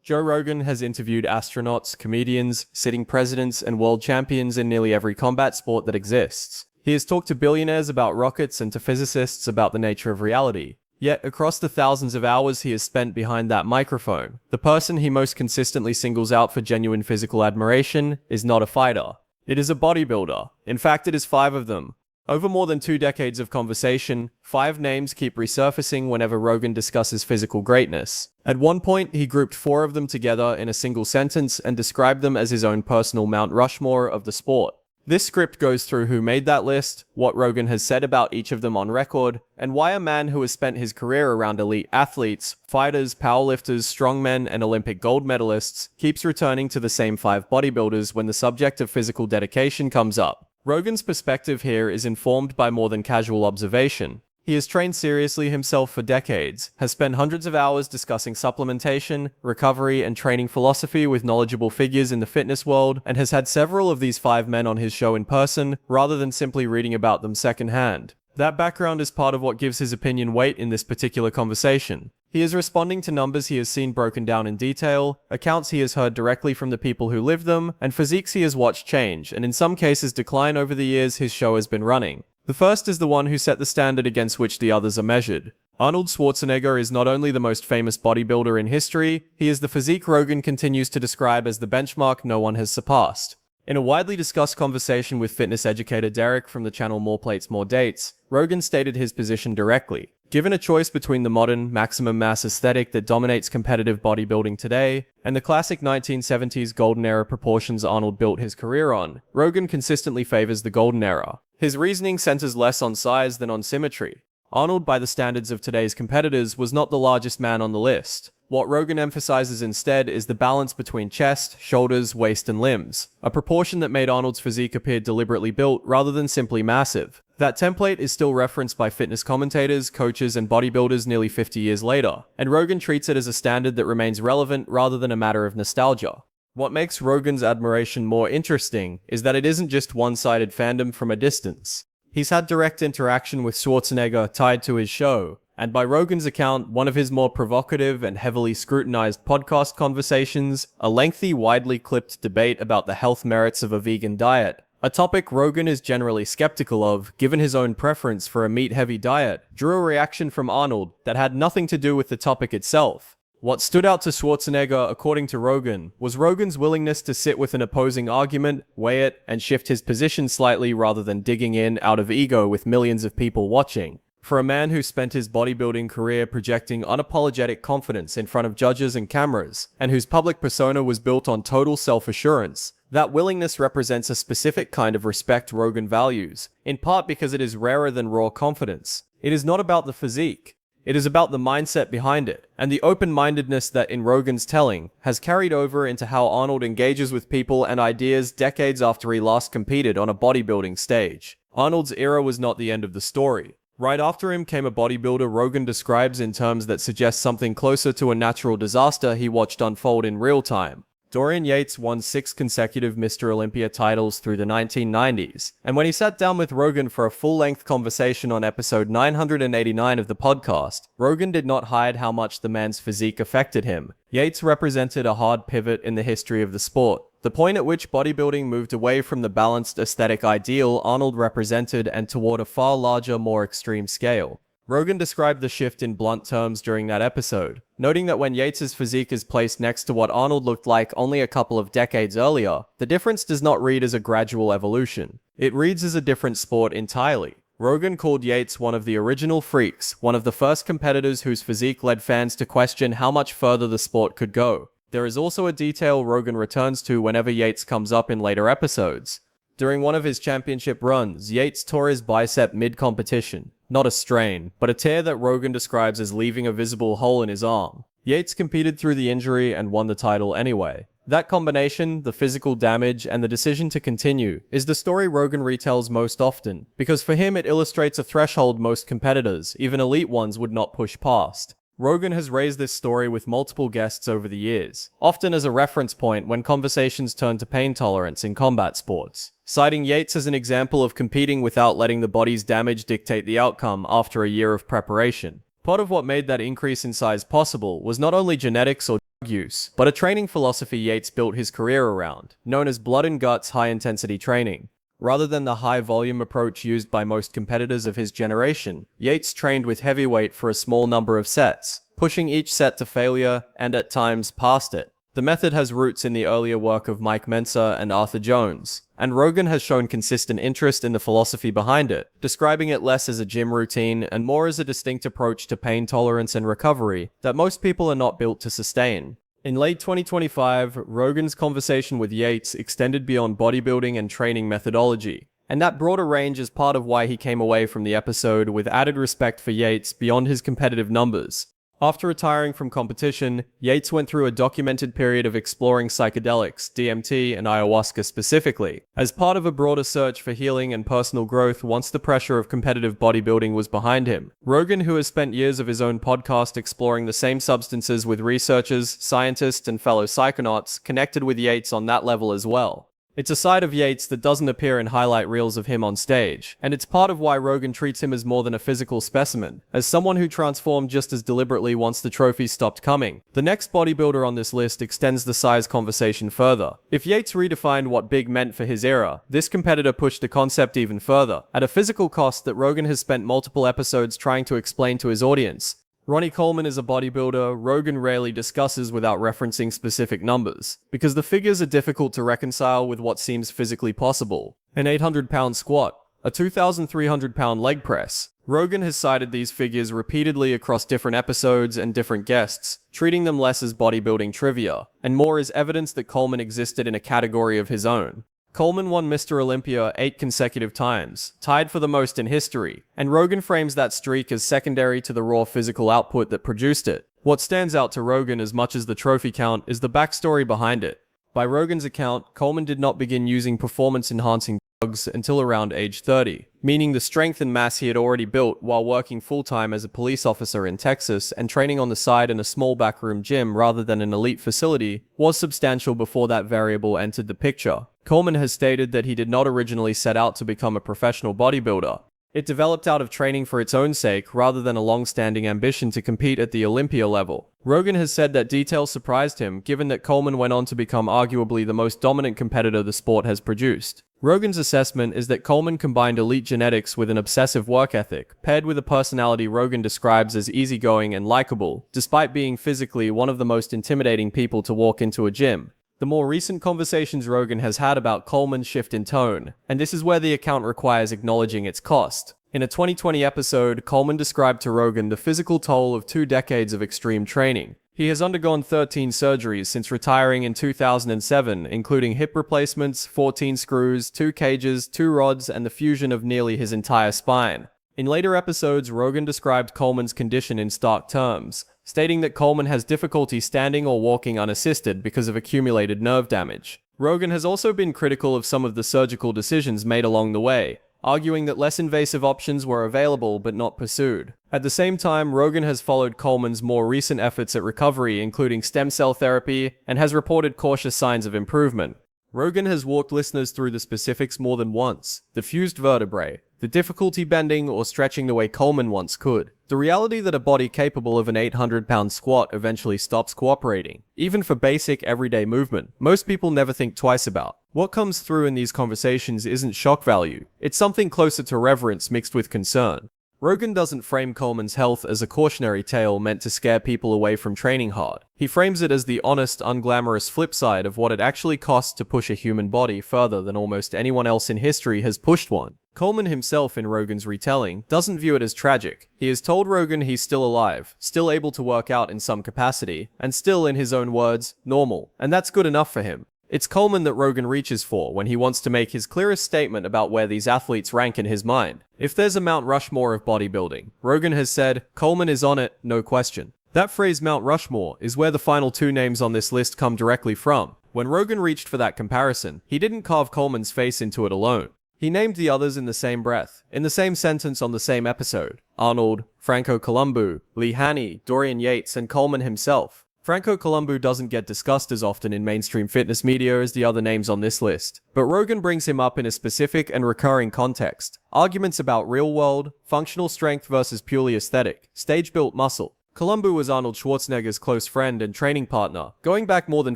Joe Rogan has interviewed astronauts, comedians, sitting presidents, and world champions in nearly every combat sport that exists. He has talked to billionaires about rockets and to physicists about the nature of reality. Yet, across the thousands of hours he has spent behind that microphone, the person he most consistently singles out for genuine physical admiration is not a fighter. It is a bodybuilder. In fact, it is 5 of them. Over more than 2 decades of conversation, 5 names keep resurfacing whenever Rogan discusses physical greatness. At one point, he grouped 4 of them together in a single sentence and described them as his own personal Mount Rushmore of the sport. This script goes through who made that list, what Rogan has said about each of them on record, and why a man who has spent his career around elite athletes, fighters, powerlifters, strongmen, and Olympic gold medalists keeps returning to the same 5 bodybuilders when the subject of physical dedication comes up. Rogan's perspective here is informed by more than casual observation. He has trained seriously himself for decades, has spent hundreds of hours discussing supplementation, recovery, and training philosophy with knowledgeable figures in the fitness world, and has had several of these 5 men on his show in person, rather than simply reading about them secondhand. That background is part of what gives his opinion weight in this particular conversation. He is responding to numbers he has seen broken down in detail, accounts he has heard directly from the people who live them, and physiques he has watched change, and in some cases decline over the years his show has been running. The first is the one who set the standard against which the others are measured. Arnold Schwarzenegger is not only the most famous bodybuilder in history, he is the physique Rogan continues to describe as the benchmark no one has surpassed. In a widely discussed conversation with fitness educator Derek from the channel More Plates, More Dates, Rogan stated his position directly. Given a choice between the modern, maximum mass aesthetic that dominates competitive bodybuilding today, and the classic 1970s golden era proportions Arnold built his career on, Rogan consistently favors the golden era. His reasoning centers less on size than on symmetry. Arnold, by the standards of today's competitors, was not the largest man on the list. What Rogan emphasizes instead is the balance between chest, shoulders, waist, and limbs, a proportion that made Arnold's physique appear deliberately built rather than simply massive. That template is still referenced by fitness commentators, coaches, and bodybuilders nearly 50 years later, and Rogan treats it as a standard that remains relevant rather than a matter of nostalgia. What makes Rogan's admiration more interesting is that it isn't just one-sided fandom from a distance. He's had direct interaction with Schwarzenegger tied to his show, and by Rogan's account, one of his more provocative and heavily scrutinized podcast conversations, a lengthy, widely clipped debate about the health merits of a vegan diet, a topic Rogan is generally skeptical of, given his own preference for a meat-heavy diet, drew a reaction from Arnold that had nothing to do with the topic itself. What stood out to Schwarzenegger, according to Rogan, was Rogan's willingness to sit with an opposing argument, weigh it, and shift his position slightly rather than digging in out of ego with millions of people watching. For a man who spent his bodybuilding career projecting unapologetic confidence in front of judges and cameras, and whose public persona was built on total self-assurance, that willingness represents a specific kind of respect Rogan values, in part because it is rarer than raw confidence. It is not about the physique. It is about the mindset behind it, and the open-mindedness that, in Rogan's telling, has carried over into how Arnold engages with people and ideas decades after he last competed on a bodybuilding stage. Arnold's era was not the end of the story. Right after him came a bodybuilder Rogan describes in terms that suggest something closer to a natural disaster he watched unfold in real time. Dorian Yates won 6 consecutive Mr. Olympia titles through the 1990s, and when he sat down with Rogan for a full-length conversation on episode 989 of the podcast, Rogan did not hide how much the man's physique affected him. Yates represented a hard pivot in the history of the sport, the point at which bodybuilding moved away from the balanced aesthetic ideal Arnold represented and toward a far larger, more extreme scale. Rogan described the shift in blunt terms during that episode, noting that when Yates's physique is placed next to what Arnold looked like only a couple of decades earlier, the difference does not read as a gradual evolution. It reads as a different sport entirely. Rogan called Yates one of the original freaks, one of the first competitors whose physique led fans to question how much further the sport could go. There is also a detail Rogan returns to whenever Yates comes up in later episodes. During one of his championship runs, Yates tore his bicep mid-competition. Not a strain, but a tear that Rogan describes as leaving a visible hole in his arm. Yates competed through the injury and won the title anyway. That combination, the physical damage, and the decision to continue, is the story Rogan retells most often, because for him it illustrates a threshold most competitors, even elite ones, would not push past. Rogan has raised this story with multiple guests over the years, often as a reference point when conversations turn to pain tolerance in combat sports, citing Yates as an example of competing without letting the body's damage dictate the outcome after a year of preparation. Part of what made that increase in size possible was not only genetics or use, but a training philosophy Yates built his career around, known as blood and guts high-intensity training. Rather than the high-volume approach used by most competitors of his generation, Yates trained with heavy weight for a small number of sets, pushing each set to failure and at times past it. The method has roots in the earlier work of Mike Mentzer and Arthur Jones, and Rogan has shown consistent interest in the philosophy behind it, describing it less as a gym routine and more as a distinct approach to pain tolerance and recovery that most people are not built to sustain. In late 2025, Rogan's conversation with Yates extended beyond bodybuilding and training methodology, and that broader range is part of why he came away from the episode with added respect for Yates beyond his competitive numbers. After retiring from competition, Yates went through a documented period of exploring psychedelics, DMT, and ayahuasca specifically, as part of a broader search for healing and personal growth once the pressure of competitive bodybuilding was behind him. Rogan, who has spent years of his own podcast exploring the same substances with researchers, scientists, and fellow psychonauts, connected with Yates on that level as well. It's a side of Yates that doesn't appear in highlight reels of him on stage, and it's part of why Rogan treats him as more than a physical specimen, as someone who transformed just as deliberately once the trophies stopped coming. The next bodybuilder on this list extends the size conversation further. If Yates redefined what big meant for his era, this competitor pushed the concept even further, at a physical cost that Rogan has spent multiple episodes trying to explain to his audience. Ronnie Coleman is a bodybuilder Rogan rarely discusses without referencing specific numbers, because the figures are difficult to reconcile with what seems physically possible. An 800-pound squat, a 2,300-pound leg press. Rogan has cited these figures repeatedly across different episodes and different guests, treating them less as bodybuilding trivia, and more as evidence that Coleman existed in a category of his own. Coleman won Mr. Olympia 8 consecutive times, tied for the most in history, and Rogan frames that streak as secondary to the raw physical output that produced it. What stands out to Rogan as much as the trophy count is the backstory behind it. By Rogan's account, Coleman did not begin using performance-enhancing drugs until around age 30, meaning the strength and mass he had already built while working full-time as a police officer in Texas and training on the side in a small backroom gym rather than an elite facility was substantial before that variable entered the picture. Coleman has stated that he did not originally set out to become a professional bodybuilder. It developed out of training for its own sake rather than a long-standing ambition to compete at the Olympia level. Rogan has said that detail surprised him, given that Coleman went on to become arguably the most dominant competitor the sport has produced. Rogan's assessment is that Coleman combined elite genetics with an obsessive work ethic, paired with a personality Rogan describes as easygoing and likable, despite being physically one of the most intimidating people to walk into a gym. The more recent conversations Rogan has had about Coleman's shift in tone, and this is where the account requires acknowledging its cost. In a 2020 episode, Coleman described to Rogan the physical toll of 2 decades of extreme training. He has undergone 13 surgeries since retiring in 2007, including hip replacements, 14 screws, 2 cages, 2 rods, and the fusion of nearly his entire spine. In later episodes, Rogan described Coleman's condition in stark terms, stating that Coleman has difficulty standing or walking unassisted because of accumulated nerve damage. Rogan has also been critical of some of the surgical decisions made along the way, arguing that less invasive options were available but not pursued. At the same time, Rogan has followed Coleman's more recent efforts at recovery, including stem cell therapy, and has reported cautious signs of improvement. Rogan has walked listeners through the specifics more than once: the fused vertebrae, the difficulty bending or stretching the way Coleman once could, the reality that a body capable of an 800-pound squat eventually stops cooperating, even for basic everyday movement, most people never think twice about. What comes through in these conversations isn't shock value, it's something closer to reverence mixed with concern. Rogan doesn't frame Coleman's health as a cautionary tale meant to scare people away from training hard. He frames it as the honest, unglamorous flip side of what it actually costs to push a human body further than almost anyone else in history has pushed one. Coleman himself, in Rogan's retelling, doesn't view it as tragic. He has told Rogan he's still alive, still able to work out in some capacity, and still, in his own words, normal, and that's good enough for him. It's Coleman that Rogan reaches for when he wants to make his clearest statement about where these athletes rank in his mind. If there's a Mount Rushmore of bodybuilding, Rogan has said, Coleman is on it, no question. That phrase Mount Rushmore is where the final 2 names on this list come directly from. When Rogan reached for that comparison, he didn't carve Coleman's face into it alone. He named the others in the same breath, in the same sentence on the same episode: Arnold, Franco Columbu, Lee Haney, Dorian Yates, and Coleman himself. Franco Columbu doesn't get discussed as often in mainstream fitness media as the other names on this list, but Rogan brings him up in a specific and recurring context: arguments about real-world, functional strength versus purely aesthetic, stage-built muscle. Columbu was Arnold Schwarzenegger's close friend and training partner, going back more than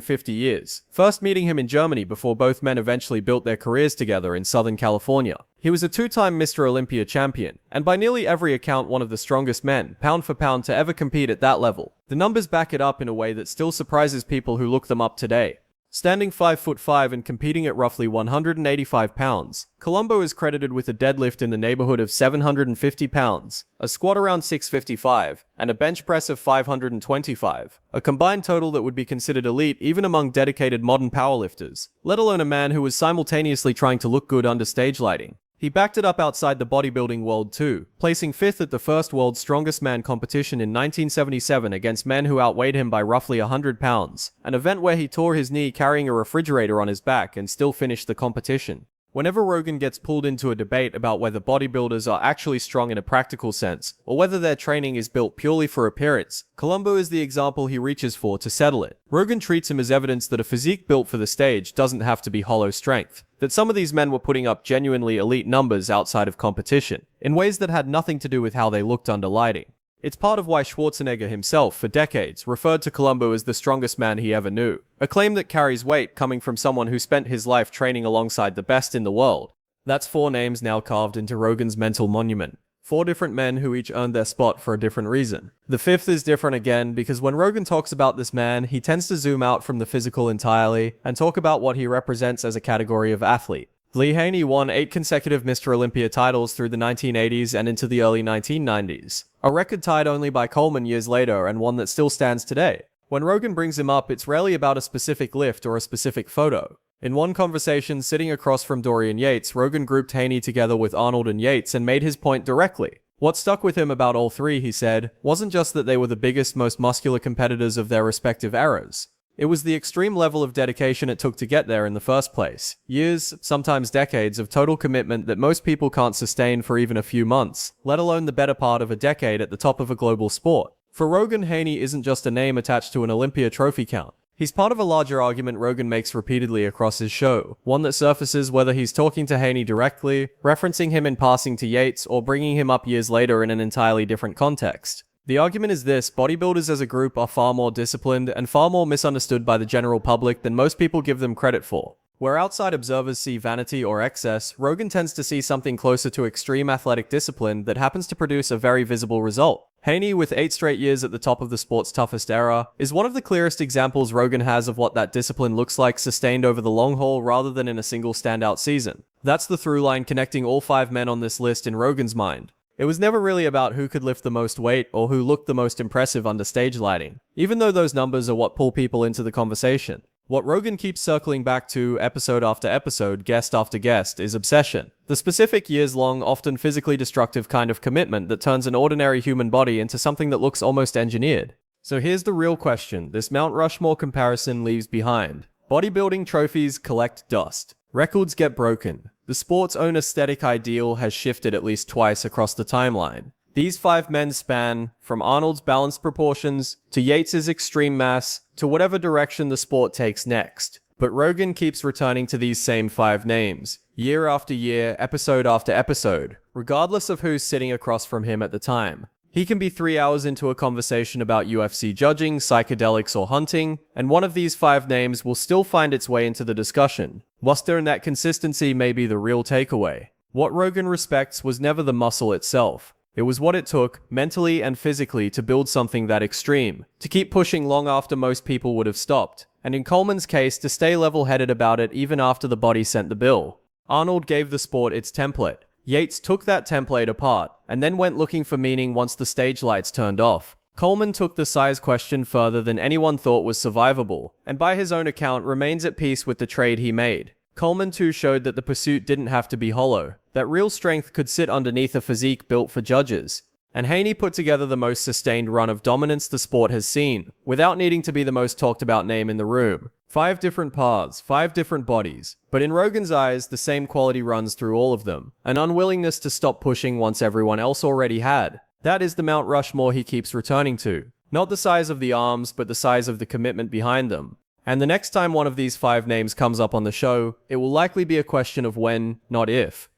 50 years, first meeting him in Germany before both men eventually built their careers together in Southern California. He was a two-time Mr. Olympia champion, and by nearly every account one of the strongest men, pound for pound, to ever compete at that level. The numbers back it up in a way that still surprises people who look them up today. Standing 5'5" and competing at roughly 185 pounds, Columbu is credited with a deadlift in the neighborhood of 750 pounds, a squat around 655, and a bench press of 525, a combined total that would be considered elite even among dedicated modern powerlifters, let alone a man who was simultaneously trying to look good under stage lighting. He backed it up outside the bodybuilding world too, placing 5th at the first World's Strongest Man competition in 1977 against men who outweighed him by roughly 100 pounds, an event where he tore his knee carrying a refrigerator on his back and still finished the competition. Whenever Rogan gets pulled into a debate about whether bodybuilders are actually strong in a practical sense, or whether their training is built purely for appearance, Columbu is the example he reaches for to settle it. Rogan treats him as evidence that a physique built for the stage doesn't have to be hollow strength, that some of these men were putting up genuinely elite numbers outside of competition, in ways that had nothing to do with how they looked under lighting. It's part of why Schwarzenegger himself, for decades, referred to Columbu as the strongest man he ever knew, a claim that carries weight coming from someone who spent his life training alongside the best in the world. That's 4 names now carved into Rogan's mental monument. 4 different men who each earned their spot for a different reason. The 5th is different again because when Rogan talks about this man, he tends to zoom out from the physical entirely and talk about what he represents as a category of athlete. Lee Haney won 8 consecutive Mr. Olympia titles through the 1980s and into the early 1990s, a record tied only by Coleman years later and one that still stands today. When Rogan brings him up, it's rarely about a specific lift or a specific photo. In one conversation sitting across from Dorian Yates, Rogan grouped Haney together with Arnold and Yates and made his point directly. What stuck with him about all 3, he said, wasn't just that they were the biggest, most muscular competitors of their respective eras. It was the extreme level of dedication it took to get there in the first place. Years, sometimes decades, of total commitment that most people can't sustain for even a few months, let alone the better part of a decade at the top of a global sport. For Rogan, Haney isn't just a name attached to an Olympia trophy count. He's part of a larger argument Rogan makes repeatedly across his show, one that surfaces whether he's talking to Haney directly, referencing him in passing to Yates, or bringing him up years later in an entirely different context. The argument is this: bodybuilders as a group are far more disciplined and far more misunderstood by the general public than most people give them credit for. Where outside observers see vanity or excess, Rogan tends to see something closer to extreme athletic discipline that happens to produce a very visible result. Haney, with 8 straight years at the top of the sport's toughest era, is one of the clearest examples Rogan has of what that discipline looks like sustained over the long haul rather than in a single standout season. That's the through line connecting all 5 men on this list in Rogan's mind. It was never really about who could lift the most weight or who looked the most impressive under stage lighting, even though those numbers are what pull people into the conversation. What Rogan keeps circling back to episode after episode, guest after guest, is obsession. The specific years-long, often physically destructive kind of commitment that turns an ordinary human body into something that looks almost engineered. So here's the real question this Mount Rushmore comparison leaves behind. Bodybuilding trophies collect dust. Records get broken. The sport's own aesthetic ideal has shifted at least twice across the timeline. These 5 men span from Arnold's balanced proportions to Yates's extreme mass to whatever direction the sport takes next. But Rogan keeps returning to these same 5 names, year after year, episode after episode, regardless of who's sitting across from him at the time. He can be 3 hours into a conversation about UFC judging, psychedelics, or hunting, and one of these 5 names will still find its way into the discussion. Luster and that consistency may be the real takeaway. What Rogan respects was never the muscle itself. It was what it took, mentally and physically, to build something that extreme, to keep pushing long after most people would have stopped, and in Coleman's case, to stay level-headed about it even after the body sent the bill. Arnold gave the sport its template. Yates took that template apart, and then went looking for meaning once the stage lights turned off. Coleman took the size question further than anyone thought was survivable, and by his own account remains at peace with the trade he made. Coleman too showed that the pursuit didn't have to be hollow, that real strength could sit underneath a physique built for judges. And Haney put together the most sustained run of dominance the sport has seen, without needing to be the most talked about name in the room. 5 different paths, 5 different bodies. But in Rogan's eyes, the same quality runs through all of them. An unwillingness to stop pushing once everyone else already had. That is the Mount Rushmore he keeps returning to. Not the size of the arms, but the size of the commitment behind them. And the next time one of these 5 names comes up on the show, it will likely be a question of when, not if.